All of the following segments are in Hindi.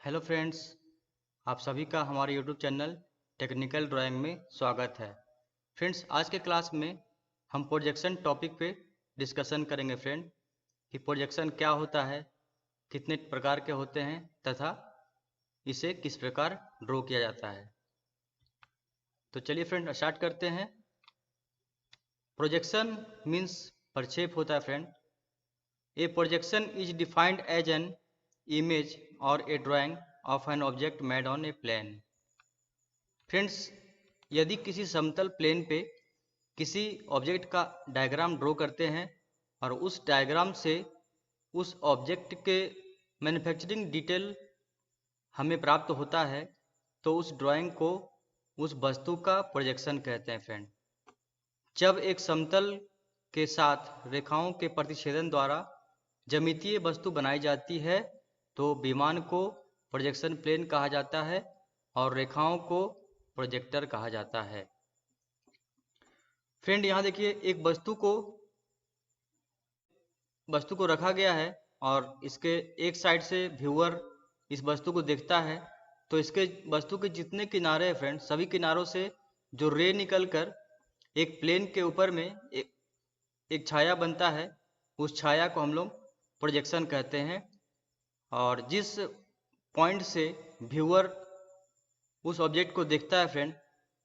हेलो फ्रेंड्स, आप सभी का हमारे यूट्यूब चैनल टेक्निकल ड्राइंग में स्वागत है। फ्रेंड्स, आज के क्लास में हम प्रोजेक्शन टॉपिक पे डिस्कशन करेंगे फ्रेंड कि प्रोजेक्शन क्या होता है, कितने प्रकार के होते हैं तथा इसे किस प्रकार ड्रॉ किया जाता है। तो चलिए फ्रेंड स्टार्ट करते हैं। प्रोजेक्शन मीन्स प्रक्षेप होता है friend. A projection is defined as an image or a drawing of an object made on a plane. Friends, यदि किसी समतल प्लेन पे किसी ऑब्जेक्ट का डायग्राम ड्रॉ करते हैं और उस डायग्राम से उस ऑब्जेक्ट के मैन्युफैक्चरिंग डिटेल हमें प्राप्त होता है, तो उस ड्राइंग को उस वस्तु का प्रोजेक्शन कहते हैं फ्रेंड। जब एक समतल के साथ रेखाओं के प्रतिच्छेदन द्वारा ज्यामितीय वस्तु बनाई जाती है तो विमान को प्रोजेक्शन प्लेन कहा जाता है और रेखाओं को प्रोजेक्टर कहा जाता है। फ्रेंड, यहाँ देखिए, एक वस्तु को रखा गया है और इसके एक साइड से व्यूअर इस वस्तु को देखता है, तो इसके वस्तु के जितने किनारे हैं फ्रेंड, सभी किनारों से जो रे निकलकर एक प्लेन के ऊपर में एक छाया बनता है, उस छाया को हम लोग प्रोजेक्शन कहते हैं। और जिस पॉइंट से व्यूअर उस ऑब्जेक्ट को देखता है फ्रेंड,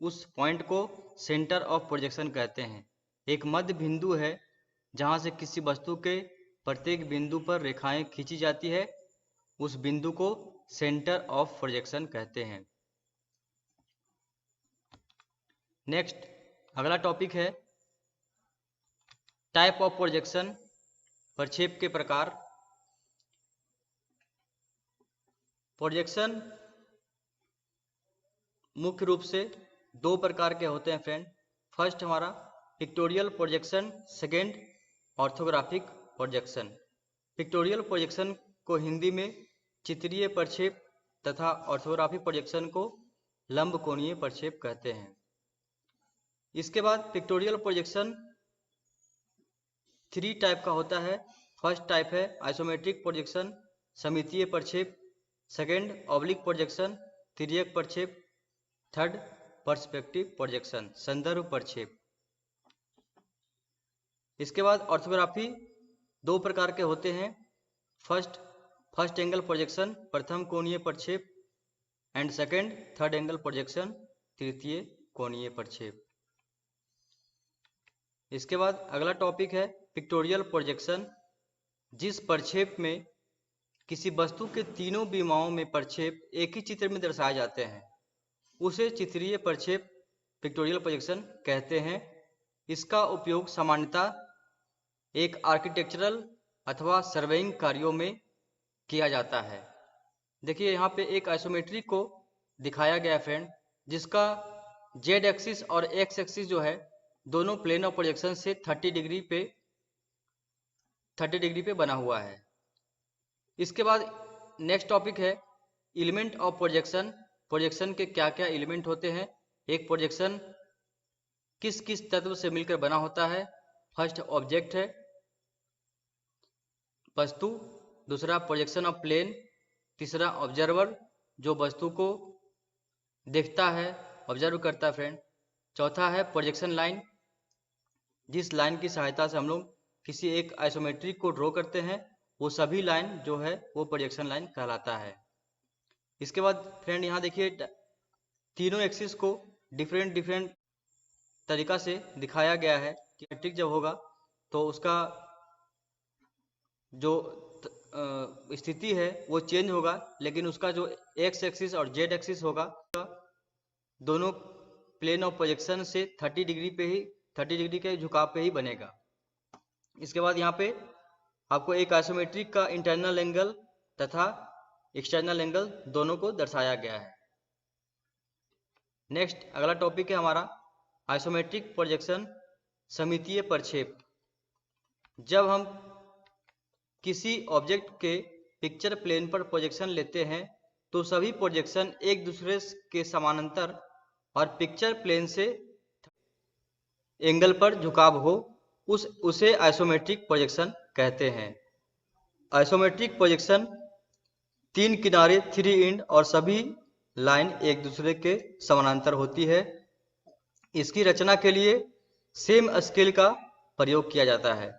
उस पॉइंट को सेंटर ऑफ प्रोजेक्शन कहते हैं। एक मध्य बिंदु है जहां से किसी वस्तु के प्रत्येक बिंदु पर रेखाएं खींची जाती है, उस बिंदु को सेंटर ऑफ प्रोजेक्शन कहते हैं। नेक्स्ट, अगला टॉपिक है टाइप ऑफ प्रोजेक्शन, प्रक्षेप के प्रकार। प्रोजेक्शन मुख्य रूप से दो प्रकार के होते हैं फ्रेंड। फर्स्ट हमारा pictorial projection, second orthographic projection. Pictorial projection को हिंदी में चित्रीय प्रक्षेप तथा ऑर्थोग्राफिक प्रोजेक्शन को लंब कोणीय प्रक्षेप कहते हैं। इसके बाद पिक्टोरियल प्रोजेक्शन 3 टाइप का होता है। फर्स्ट टाइप है आइसोमेट्रिक प्रोजेक्शन, सममितीय प्रक्षेप। सेकेंड ऑब्लिक प्रोजेक्शन, तिर्यक प्रक्षेप। थर्ड पर्सपेक्टिव प्रोजेक्शन, संदर्भ प्रक्षेप। इसके बाद ऑर्थोग्राफी 2 प्रकार के होते हैं। फर्स्ट एंगल प्रोजेक्शन, प्रथम कोणीय प्रक्षेप, and second third angle projection, तृतीय कोणीय प्रक्षेप। इसके बाद अगला टॉपिक है पिक्टोरियल प्रोजेक्शन, जिस प्रक्षेप में किसी वस्तु के तीनों विमाओं में प्रक्षेप एक ही चित्र में दर्शाए जाते हैं, उसे चित्रीय प्रक्षेप पिक्टोरियल प्रोजेक्शन कहते हैं। इसका उपयोग सामान्यतः एक आर्किटेक्चरल अथवा सर्वेइंग कार्यों में किया जाता है। देखिए, यहाँ पे एक आइसोमेट्री को दिखाया गया है फ्रेंड, जिसका जेड एक्सिस और एक्स एक्सिस जो है दोनों प्लेन ऑफ प्रोजेक्शन से 30 डिग्री पे बना हुआ है। इसके बाद नेक्स्ट टॉपिक है एलिमेंट ऑफ प्रोजेक्शन। प्रोजेक्शन के क्या क्या एलिमेंट होते हैं, एक प्रोजेक्शन किस किस तत्व से मिलकर बना होता है। फर्स्ट ऑब्जेक्ट है, वस्तु। दूसरा प्रोजेक्शन ऑफ प्लेन। तीसरा ऑब्जर्वर, जो वस्तु को देखता है, ऑब्जर्व करता है फ्रेंड। चौथा है प्रोजेक्शन लाइन, जिस लाइन की सहायता से हम लोग किसी एक आइसोमेट्रिक को ड्रॉ करते हैं, वो सभी लाइन जो है वो प्रोजेक्शन लाइन कहलाता है। इसके बाद फ्रेंड यहाँ देखिए, तीनों एक्सिस को डिफरेंट तरीका से दिखाया गया है कि मैट्रिक जब होगा तो उसका जो स्थिति है वो चेंज होगा, लेकिन उसका जो एक्स एक्सिस और जेड एक्सिस होगा दोनों प्लेन ऑफ प्रोजेक्शन से 30 डिग्री के झुकाव पे ही बनेगा। इसके बाद यहाँ पे आपको एक आइसोमेट्रिक का इंटरनल एंगल तथा एक्सटर्नल एंगल दोनों को दर्शाया गया है। नेक्स्ट अगला टॉपिक है हमारा आइसोमेट्रिक प्रोजेक्शन, सममितीय प्रक्षेप। जब हम किसी ऑब्जेक्ट के पिक्चर प्लेन पर प्रोजेक्शन लेते हैं तो सभी प्रोजेक्शन एक दूसरे के समानांतर और पिक्चर प्लेन से एंगल पर झुकाव हो, उसे आइसोमेट्रिक प्रोजेक्शन कहते हैं। आइसोमेट्रिक प्रोजेक्शन 3 किनारे 3 एंड और सभी लाइन एक दूसरे के समानांतर होती है। इसकी रचना के लिए सेम स्केल का प्रयोग किया जाता है।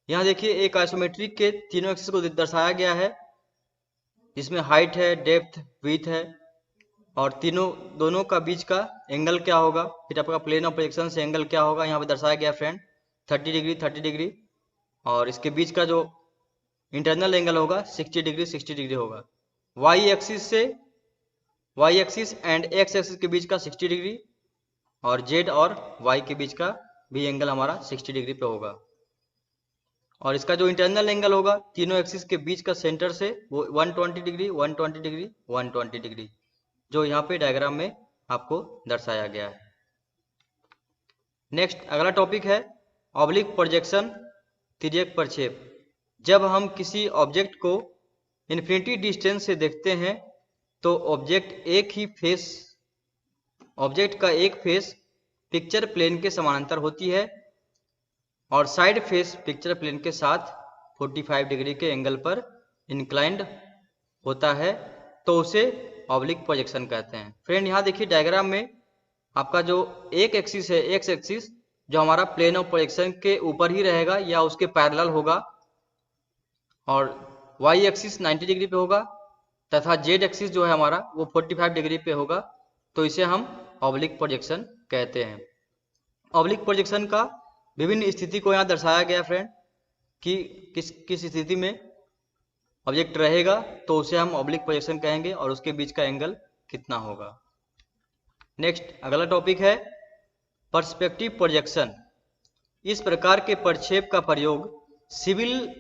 यहाँ देखिए एक आइसोमेट्रिक के तीनों एक्सिस को दर्शाया गया है, जिसमें हाइट है, डेप्थ, विड्थ है और दोनों का बीच का एंगल क्या होगा, फिर आपका प्लेन ऑफ प्रोजेक्शन से एंगल क्या होगा यहाँ पे दर्शाया गया फ्रेंड 30 डिग्री 30 डिग्री, और इसके बीच का जो इंटरनल एंगल होगा 60 डिग्री 60 डिग्री होगा। Y axis and X axis के बीच का 60 डिग्री और जेड और वाई के बीच का भी एंगल हमारा 60 डिग्री पे होगा। और इसका जो इंटरनल एंगल होगा तीनों एक्सिस के बीच का सेंटर से वो 120 डिग्री 120 डिग्री 120 डिग्री, जो यहाँ पे डायग्राम में आपको दर्शाया गया है। नेक्स्ट अगला टॉपिक है ऑब्लिक प्रोजेक्शन, तिर्यक प्रक्षेप। जब हम किसी ऑब्जेक्ट को इन्फिनिटी डिस्टेंस से देखते हैं तो ऑब्जेक्ट का एक फेस पिक्चर प्लेन के समानांतर होती है और साइड फेस पिक्चर प्लेन के साथ 45 डिग्री के एंगल पर इंक्लाइंड होता है, तो उसे ऑब्लिक प्रोजेक्शन कहते हैं। फ्रेंड यहाँ देखिए डायग्राम में आपका जो एक एक्सिस है, एक्स एक्सिस, जो हमारा प्लेन ऑफ प्रोजेक्शन के ऊपर ही रहेगा या उसके पैरेलल होगा, और वाई एक्सिस 90 डिग्री पे होगा तथा जेड एक्सिस जो है हमारा वो 45 डिग्री पे होगा, तो इसे हम ऑब्लिक प्रोजेक्शन कहते हैं। ऑब्लिक प्रोजेक्शन का विभिन्न स्थिति को यहाँ दर्शाया गया फ्रेंड कि किस स्थिति में ऑब्जेक्ट रहेगा तो उसे हम ऑब्लिक प्रोजेक्शन कहेंगे और उसके बीच का एंगल कितना होगा। नेक्स्ट अगला टॉपिक है पर्सपेक्टिव प्रोजेक्शन। इस प्रकार के प्रक्षेप का प्रयोग सिविल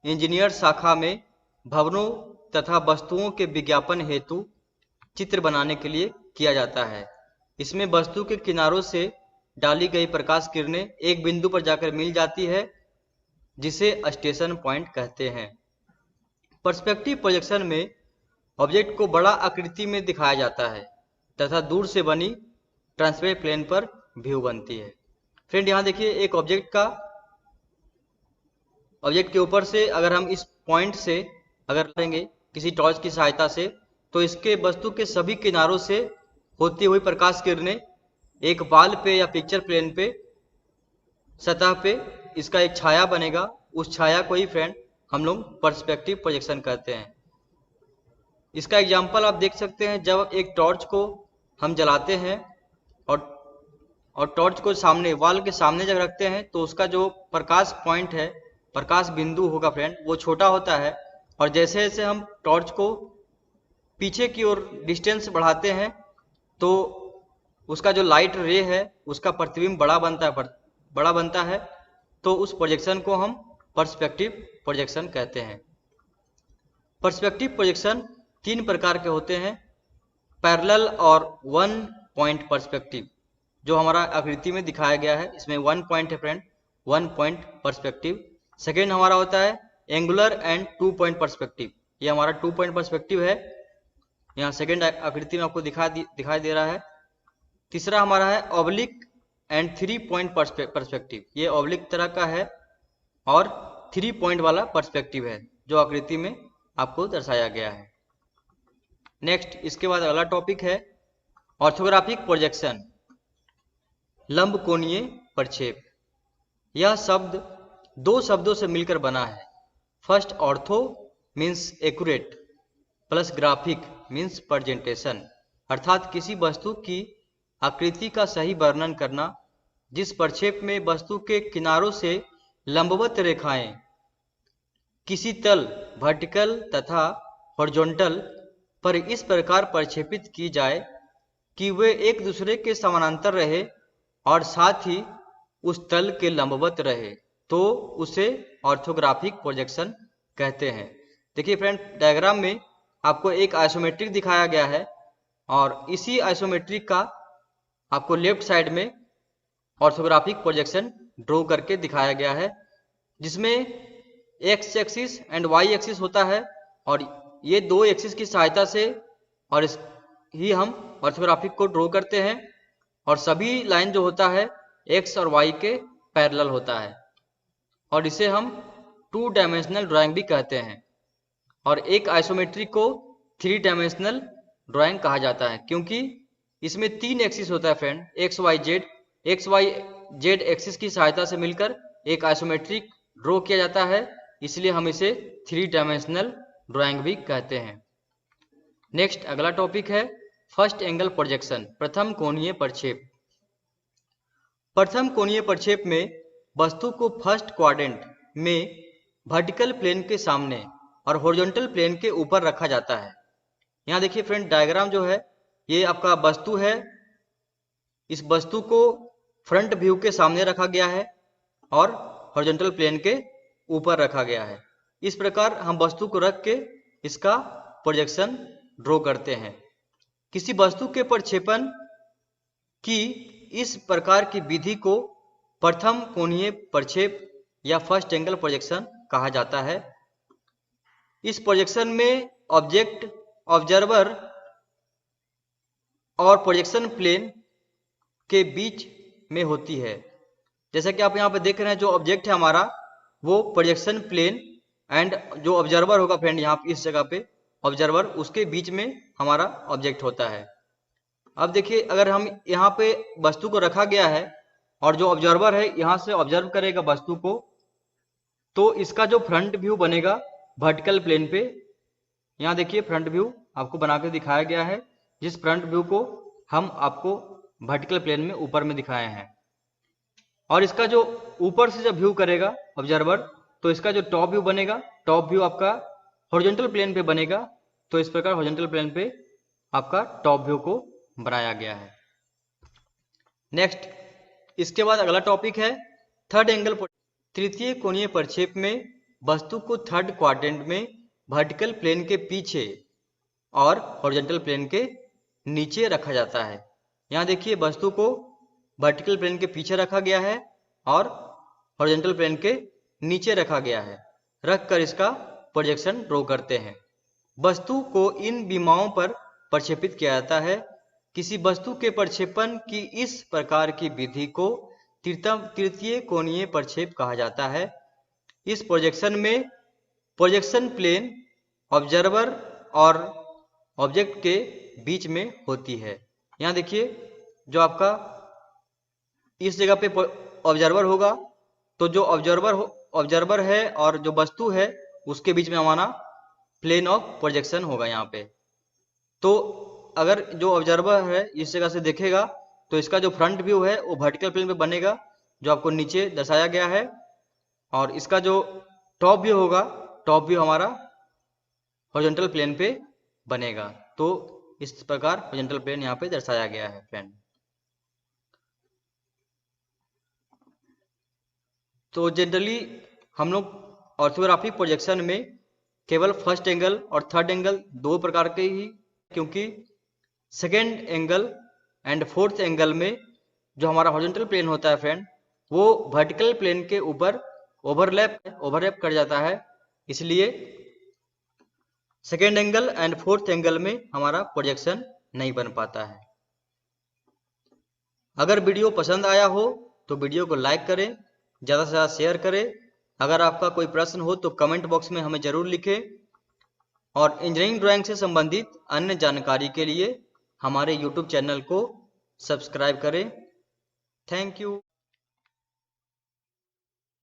इंजीनियर शाखा में भवनों तथा वस्तुओं के विज्ञापन हेतु चित्र बनाने के लिए किया जाता है। इसमें वस्तु के किनारों से डाली गई प्रकाश किरणें एक बिंदु पर जाकर मिल जाती है, जिसे स्टेशन पॉइंट कहते हैं। पर्सपेक्टिव प्रोजेक्शन में ऑब्जेक्ट को बड़ा आकृति में दिखाया जाता है तथा दूर से बनी ट्रांसपेरेंट प्लेन पर व्यू बनती है। फ्रेंड यहाँ देखिए एक ऑब्जेक्ट के ऊपर से अगर हम इस पॉइंट से अगर लेंगे किसी टॉर्च की सहायता से, तो इसके वस्तु के सभी किनारों से होती हुई प्रकाश किरणें एक वाल पे या पिक्चर प्लेन पे सतह पे इसका एक छाया बनेगा। उस छाया को ही फ्रेंड हम लोग पर्सपेक्टिव प्रोजेक्शन कहते हैं। इसका एग्जाम्पल आप देख सकते हैं, जब एक टॉर्च को हम जलाते हैं और टॉर्च को सामने वाल के सामने जब रखते हैं तो उसका जो प्रकाश पॉइंट है, प्रकाश बिंदु होगा फ्रेंड, वो छोटा होता है, और जैसे जैसे हम टॉर्च को पीछे की ओर डिस्टेंस बढ़ाते हैं तो उसका जो लाइट रे है उसका प्रतिबिंब बड़ा बनता है, तो उस प्रोजेक्शन को हम पर्सपेक्टिव प्रोजेक्शन कहते हैं। पर्सपेक्टिव प्रोजेक्शन 3 प्रकार के होते हैं, पैरेलल और 1 पॉइंट पर्सपेक्टिव, जो हमारा आकृति में दिखाया गया है। इसमें 1 पॉइंट है फ्रेंड, 1 पॉइंट पर्सपेक्टिव। सेकेंड हमारा होता है एंगुलर एंड 2 पॉइंट पर्सपेक्टिव, ये हमारा 2 पॉइंट पर्सपेक्टिव है, यहाँ सेकेंड आकृति में आपको दिखाई दे रहा है। तीसरा हमारा है ऑब्लिक एंड 3 पॉइंट पर्सपेक्टिव, ये ऑब्लिक तरह का है और 3 पॉइंट वाला पर्सपेक्टिव है, जो आकृति में आपको दर्शाया गया है। नेक्स्ट इसके बाद अगला टॉपिक है ऑर्थोग्राफिक प्रोजेक्शन, लंबकोणीय प्रक्षेप। यह शब्द 2 शब्दों से मिलकर बना है। First ortho means accurate plus graphic means presentation, अर्थात किसी वस्तु की आकृति का सही वर्णन करना जिस प्रक्षेप में वस्तु के किनारों से लंबवत रेखाएं किसी तल वर्टिकल तथा हॉरिजॉन्टल पर इस प्रकार प्रक्षेपित की जाए कि वे एक दूसरे के समानांतर रहे और साथ ही उस तल के लंबवत रहे, तो उसे ऑर्थोग्राफिक प्रोजेक्शन कहते हैं। देखिए फ्रेंड डायग्राम में आपको एक आइसोमेट्रिक दिखाया गया है और इसी आइसोमेट्रिक का आपको लेफ्ट साइड में ऑर्थोग्राफिक प्रोजेक्शन ड्रॉ करके दिखाया गया है, जिसमें X axis and Y axis होता है और ये 2 एक्सिस की सहायता से और ही हम ऑर्थोग्राफिक को ड्रॉ करते हैं, और सभी लाइन जो होता है एक्स और वाई के पैरेलल होता है और इसे हम 2 डायमेंशनल ड्राइंग भी कहते हैं। और एक आइसोमेट्रिक को 3 डायमेंशनल ड्राइंग कहा जाता है, क्योंकि इसमें 3 एक्सिस होता है friend, X Y Z axis की सहायता से मिलकर एक आइसोमेट्रिक ड्रॉ किया जाता है, इसलिए हम इसे 3 डायमेंशनल ड्राइंग भी कहते हैं। नेक्स्ट अगला टॉपिक है फर्स्ट एंगल प्रोजेक्शन, प्रथम कोणीय प्रक्षेप। प्रथम कोणीय प्रक्षेप में वस्तु को फर्स्ट क्वाड्रेंट में वर्टिकल प्लेन के सामने और हॉरिजॉन्टल प्लेन के ऊपर रखा जाता है। यहाँ देखिए फ्रेंड, डायग्राम जो है ये आपका वस्तु है, इस वस्तु को फ्रंट व्यू के सामने रखा गया है और हॉरिजॉन्टल प्लेन के ऊपर रखा गया है। इस प्रकार हम वस्तु को रख के इसका प्रोजेक्शन ड्रॉ करते हैं। किसी वस्तु के प्रक्षेपण की इस प्रकार की विधि को प्रथम कोणीय प्रक्षेप या फर्स्ट एंगल प्रोजेक्शन कहा जाता है। इस प्रोजेक्शन में ऑब्जेक्ट, ऑब्जर्वर और प्रोजेक्शन प्लेन के बीच में होती है। जैसा कि आप यहाँ पे देख रहे हैं, जो ऑब्जेक्ट है हमारा वो प्रोजेक्शन प्लेन एंड जो ऑब्जर्वर होगा फ्रेंड, यहाँ पे इस जगह पे ऑब्जर्वर, उसके बीच में हमारा ऑब्जेक्ट होता है। अब देखिए, अगर हम यहाँ पे वस्तु को रखा गया है और जो ऑब्जर्वर है यहाँ से ऑब्जर्व करेगा वस्तु को, तो इसका जो फ्रंट व्यू बनेगा वर्टिकल प्लेन पे, यहाँ देखिए फ्रंट व्यू आपको बना के दिखाया गया है, जिस फ्रंट व्यू को हम आपको वर्टिकल प्लेन में ऊपर में दिखाए हैं। और इसका जो ऊपर से जब व्यू करेगा ऑब्जर्वर, तो इसका जो टॉप व्यू बनेगा, टॉप व्यू आपका हॉरिजॉन्टल प्लेन पे बनेगा। तो इस प्रकार हॉरिजॉन्टल प्लेन पे आपका टॉप व्यू को बनाया गया है। नेक्स्ट, इसके बाद अगला टॉपिक है थर्ड एंगल। तृतीय कोणीय प्रक्षेप में वस्तु को थर्ड क्वाड्रेंट में वर्टिकल प्लेन के पीछे और हॉरिजॉन्टल प्लेन के नीचे रखा जाता है। यहाँ देखिए, वस्तु को वर्टिकल प्लेन के पीछे रखा गया है और हॉरिजॉन्टल प्लेन के नीचे रखा गया है। रख कर इसका प्रोजेक्शन ड्रॉ करते हैं। वस्तु को इन विमाओं पर प्रक्षेपित किया जाता है। किसी वस्तु के प्रक्षेपण की इस प्रकार की विधि को तृतीय कोणीय प्रक्षेप कहा जाता है। इस प्रोजेक्शन में प्रोजेक्शन प्लेन ऑब्जर्वर और ऑब्जेक्ट के बीच में होती है। यहाँ देखिए, जो आपका इस जगह पे ऑब्जर्वर होगा, तो जो ऑब्जर्वर है और जो वस्तु है उसके बीच में हमारा प्लेन ऑफ प्रोजेक्शन होगा यहाँ पे। तो अगर जो ऑब्जर्वर है इस जगह से देखेगा, तो इसका जो फ्रंट व्यू है वो वर्टिकल प्लेन पे बनेगा, जो आपको नीचे दर्शाया गया है। और इसका जो टॉप व्यू होगा, टॉप व्यू हमारा हॉरिजॉन्टल प्लेन पे बनेगा। तो इस प्रकार हॉरिजॉन्टल प्लेन यहाँ पे दर्शाया गया है फ्रेंड। तो जनरली हम लोग ऑर्थोग्राफिक प्रोजेक्शन में केवल फर्स्ट एंगल और थर्ड एंगल दो प्रकार के ही, क्योंकि second angle and fourth angle में जो हमारा हॉरिजॉन्टल प्लेन होता है फ्रेंड, वो वर्टिकल प्लेन के ऊपर ओवरलैप कर जाता है। इसलिए second angle and fourth angle में हमारा प्रोजेक्शन नहीं बन पाता है। अगर वीडियो पसंद आया हो तो वीडियो को लाइक करें, ज़्यादा से ज़्यादा शेयर करें। अगर आपका कोई प्रश्न हो तो कमेंट बॉक्स में हमें ज़रूर लिखें। और इंजीनियरिंग ड्राइंग से संबंधित अन्य जानकारी के लिए हमारे YouTube चैनल को सब्सक्राइब करें। Thank you.